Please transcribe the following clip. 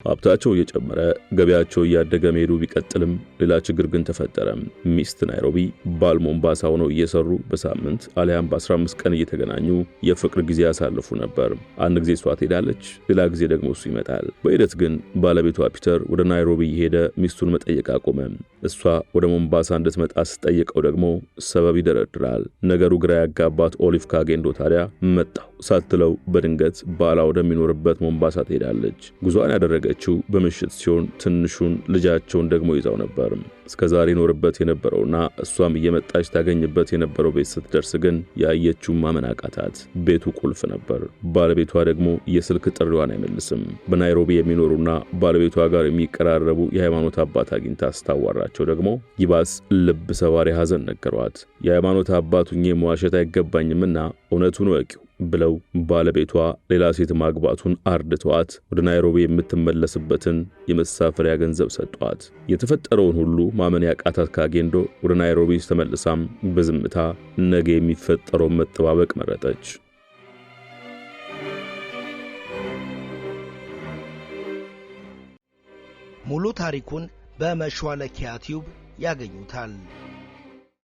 ሀብታቸው እየጨመረ ገበያቸው እያደገ መሄዱ ቢቀጥልም ሌላ ችግር ግን ተፈጠረ። ሚስት ናይሮቢ ባል ሞምባሳ ሆነው እየሰሩ በሳምንት አሊያም በ15 ቀን እየተገናኙ የፍቅር ጊዜ ያሳልፉ ነበር። አንድ ጊዜ እሷ ትሄዳለች፣ ሌላ ጊዜ ደግሞ እሱ ይመጣል። በሂደት ግን ባለቤቷ ፒተር ወደ ናይሮቢ እየሄደ ሚስቱን መጠየቅ አቆመ። እሷ ወደ ሞምባሳ እንድትመጣ ስትጠይቀው ደግሞ ሰበብ ይደረድራል። ነገሩ ግራ ያጋባት ኦሊቭ ካጌንዶ ታዲያ መጣሁ ሳትለው በድንገት ባላ ወደሚኖርበት ሞምባሳ ትሄዳለች። ጉዟን ያደረገችው በምሽት ሲሆን ትንሹን ልጃቸውን ደግሞ ይዛው ነበር። እስከዛሬ ኖርበት የነበረውና እሷም እየመጣች ታገኝበት የነበረው ቤት ስትደርስ ግን ያየችው ማመን አቃታት። ቤቱ ቁልፍ ነበር። ባለቤቷ ደግሞ የስልክ ጥሪዋን አይመልስም። በናይሮቢ የሚኖሩና ባለቤቷ ጋር የሚቀራረቡ የሃይማኖት አባት አግኝታ ስታዋራቸው ደግሞ ይባስ ልብ ሰባሪ ሐዘን ነገሯት። የሃይማኖት አባቱኜ መዋሸት አይገባኝምና እውነቱን ወቂው ብለው ባለቤቷ ሌላ ሴት ማግባቱን አርድተዋት ወደ ናይሮቢ የምትመለስበትን የመሳፈሪያ ገንዘብ ሰጧት። የተፈጠረውን ሁሉ ማመን ያቃታት ካጌንዶ ወደ ናይሮቢ ተመልሳም በዝምታ ነገ የሚፈጠረውን መጠባበቅ መረጠች። ሙሉ ታሪኩን በመሿለኪያ ቲዩብ ያገኙታል።